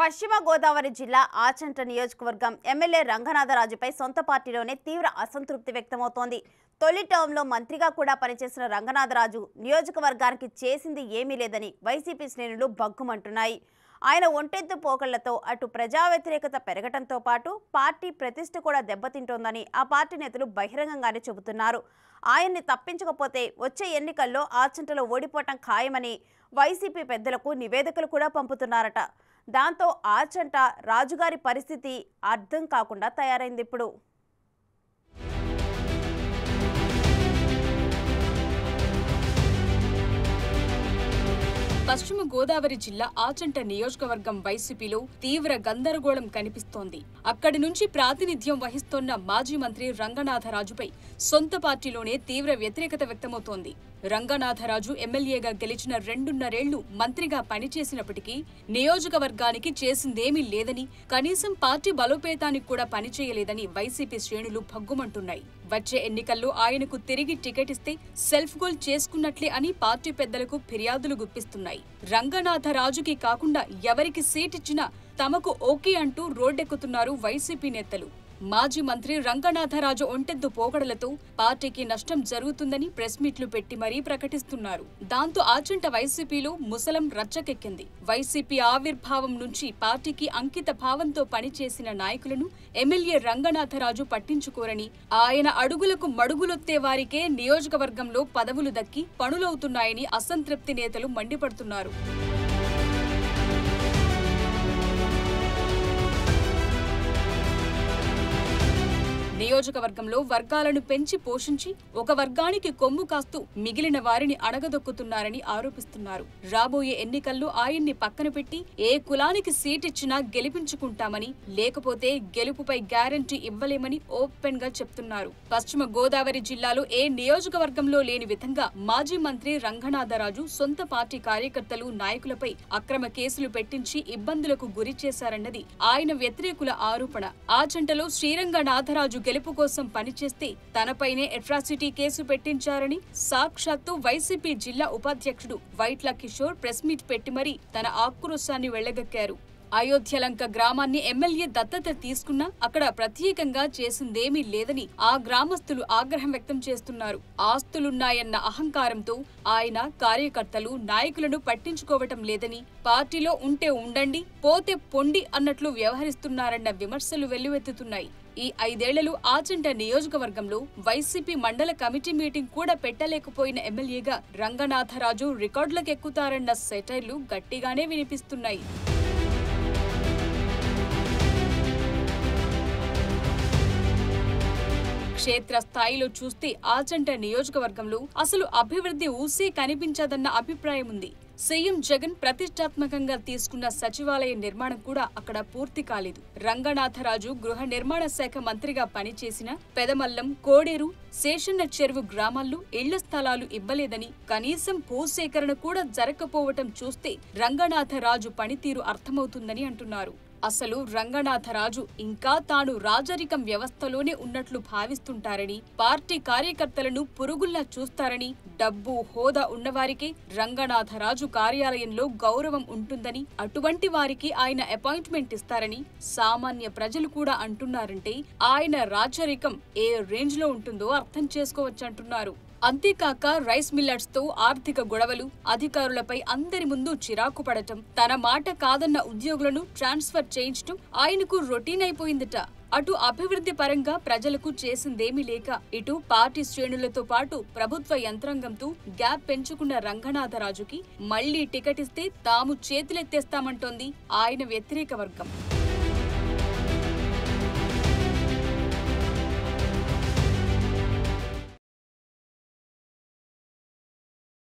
పశ్చిమ గోదావరి జిల్లా ఆచంట నియోజకవర్గం ఎమ్మెల్యే రంగనాథరాజుపై సొంత పార్టీలోనే తీవ్ర అసంతృప్తి వ్యక్తమవుతోంది. తొలి టర్మ్లో మంత్రిగా కూడా పనిచేసిన రంగనాథరాజు నియోజకవర్గానికి చేసింది ఏమీ లేదని వైసీపీ శ్రేణులు బగ్గుమంటున్నాయి. ఆయన ఒంటెత్తు పోకళ్లతో అటు ప్రజా వ్యతిరేకత పెరగడంతో పాటు పార్టీ ప్రతిష్ఠ కూడా దెబ్బతింటోందని ఆ పార్టీ నేతలు బహిరంగంగానే చెబుతున్నారు. ఆయన్ని తప్పించకపోతే వచ్చే ఎన్నికల్లో ఆచంటలో ఓడిపోవటం ఖాయమని వైసీపీ పెద్దలకు నివేదికలు కూడా పంపుతున్నారట. దాంతో ఆచంట రాజుగారి పరిస్థితి అర్థం కాకుండా తయారైంది. ఇప్పుడు పశ్చిమ గోదావరి జిల్లా ఆచంట నియోజకవర్గం వైసీపీలో తీవ్ర గందరగోళం కనిపిస్తోంది. అక్కడి నుంచి ప్రాతినిధ్యం వహిస్తోన్న మాజీ మంత్రి రంగనాథరాజుపై సొంత పార్టీలోనే తీవ్ర వ్యతిరేకత వ్యక్తమవుతోంది. రంగనాథరాజు ఎమ్మెల్యేగా గెలిచిన 2.5 ఏళ్లు మంత్రిగా పనిచేసినప్పటికీ నియోజకవర్గానికి చేసిందేమీ లేదని, కనీసం పార్టీ బలోపేతానికి కూడా పనిచేయలేదని వైసీపీ శ్రేణులు భగ్గుమంటున్నాయి. వచ్చే ఎన్నికల్లో ఆయనకు తిరిగి టికెట్ ఇస్తే సెల్ఫ్ గోల్ చేసుకున్నట్లే అని పార్టీ పెద్దలకు ఫిర్యాదులు గుప్పిస్తున్నాయి. రంగనాథరాజుకి కాకుండా ఎవరికి సీట్ ఇచ్చినా తమకు ఓకే అంటూ రోడ్డెక్కుతున్నారు వైసీపీ నేతలు. మాజీ మంత్రి రంగనాథరాజు ఒంటెద్దు పోకడలతో పార్టీకి నష్టం జరుగుతుందని ప్రెస్ మీట్లు పెట్టి మరీ ప్రకటిస్తున్నారు. దాంతో ఆచంట వైసీపీలో ముసలం రచ్చకెక్కింది. వైసీపీ ఆవిర్భావం నుంచి పార్టీకి అంకిత భావంతో పనిచేసిన నాయకులను ఎమ్మెల్యే రంగనాథరాజు పట్టించుకోరని, ఆయన అడుగులకు మడుగులొత్తే వారికే నియోజకవర్గంలో పదవులు దక్కి పనులవుతున్నాయని అసంతృప్తి నేతలు మండిపడుతున్నారు. నియోజకవర్గంలో వర్గాలను పెంచి పోషించి ఒక వర్గానికి కొమ్ము కాస్తూ మిగిలిన వారిని అణగదొక్కుతున్నారని ఆరోపిస్తున్నారు. రాబోయే ఎన్నికల్లో ఆయన్ని పక్కన పెట్టి ఏ కులానికి సీట్ ఇచ్చినా గెలిపించుకుంటామని, లేకపోతే గెలుపుపై గ్యారంటీ ఇవ్వలేమని ఓపెన్ గా చెప్తున్నారు. పశ్చిమ గోదావరి జిల్లాలో ఏ నియోజకవర్గంలో లేని విధంగా మాజీ మంత్రి రంగనాథరాజు సొంత పార్టీ కార్యకర్తలు, నాయకులపై అక్రమ కేసులు పెట్టించి ఇబ్బందులకు గురి చేశారన్నది ఆయన వ్యతిరేకుల ఆరోపణ. ఆచంటలో శ్రీరంగనాథరాజు గెలుపు కోసం పనిచేస్తే తనపైనే అట్రాసిటీ కేసు పెట్టించారని సాక్షాత్తు వైసీపీ జిల్లా ఉపాధ్యక్షుడు వైట్ల కిషోర్ ప్రెస్ మీట్ పెట్టి మరీ తన ఆక్రోశాన్ని వెళ్లగక్కారు. అయోధ్యలంక గ్రామాన్ని ఎమ్మెల్యే దత్తత తీసుకున్నా అక్కడ ప్రత్యేకంగా చేసిందేమీ లేదని ఆ గ్రామస్తులు ఆగ్రహం వ్యక్తం చేస్తున్నారు. ఆస్తులున్నాయన్న అహంకారంతో ఆయన కార్యకర్తలు, నాయకులను పట్టించుకోవటం లేదని, పార్టీలో ఉంటే ఉండండి, పోతే పొండి అన్నట్లు వ్యవహరిస్తున్నారన్న విమర్శలు వెల్లువెత్తుతున్నాయి. ఈ 5 ఏళ్లలో ఆచంట నియోజకవర్గంలో వైసీపీ మండల కమిటీ మీటింగ్ కూడా పెట్టలేకపోయిన ఎమ్మెల్యేగా రంగనాథరాజు రికార్డులకెక్కుతారన్న సెటైర్లు గట్టిగానే వినిపిస్తున్నాయి. క్షేత్ర స్థాయిలో చూస్తే ఆచంట నియోజకవర్గంలో అసలు అభివృద్ధి ఊసే కనిపించదన్న అభిప్రాయం ఉంది. సీఎం జగన్ ప్రతిష్టాత్మకంగా తీసుకున్న సచివాలయ నిర్మాణం కూడా అక్కడ పూర్తి కాలేదు. రంగనాథరాజు గృహ నిర్మాణ శాఖ మంత్రిగా పనిచేసిన పెదమల్లం, కోడేరు, శేషన్న చెరువు గ్రామాల్లో ఇళ్ల స్థలాలు ఇవ్వలేదని, కనీసం భూసేకరణ కూడా జరగకపోవటం చూస్తే రంగనాథరాజు పనితీరు అర్థమవుతుందని అంటున్నారు. అసలు రంగనాథరాజు ఇంకా తాను రాజరికం వ్యవస్థలోనే ఉన్నట్లు భావిస్తుంటారని, పార్టీ కార్యకర్తలను పురుగుల్లా చూస్తారని, డబ్బు, హోదా ఉన్నవారికే రంగనాథరాజు కార్యాలయంలో గౌరవం ఉంటుందని, అటువంటి వారికి ఆయన అపాయింట్మెంట్ ఇస్తారని సామాన్య ప్రజలు కూడా అంటున్నారంటే ఆయన రాజరికం ఏ రేంజ్ లో ఉంటుందో అర్థం చేసుకోవచ్చంటున్నారు. అంతేకాక రైస్ మిల్లర్స్ తో ఆర్థిక గొడవలు, అధికారులపై అందరి ముందు చిరాకు పడటం, తన మాట కాదన్న ఉద్యోగులను ట్రాన్స్ఫర్ చేయించడం ఆయనకు రొటీన్ అయిపోయిందట. అటు అభివృద్ధి పరంగా ప్రజలకు చేసిందేమీ లేక, ఇటు పార్టీ శ్రేణులతో పాటు ప్రభుత్వ యంత్రాంగంతో గ్యాప్ పెంచుకున్న రంగనాథరాజుకి మళ్లీ టికెట్ ఇస్తే తాము చేతులెత్తేస్తామంటోంది ఆయన వ్యతిరేక వర్గం.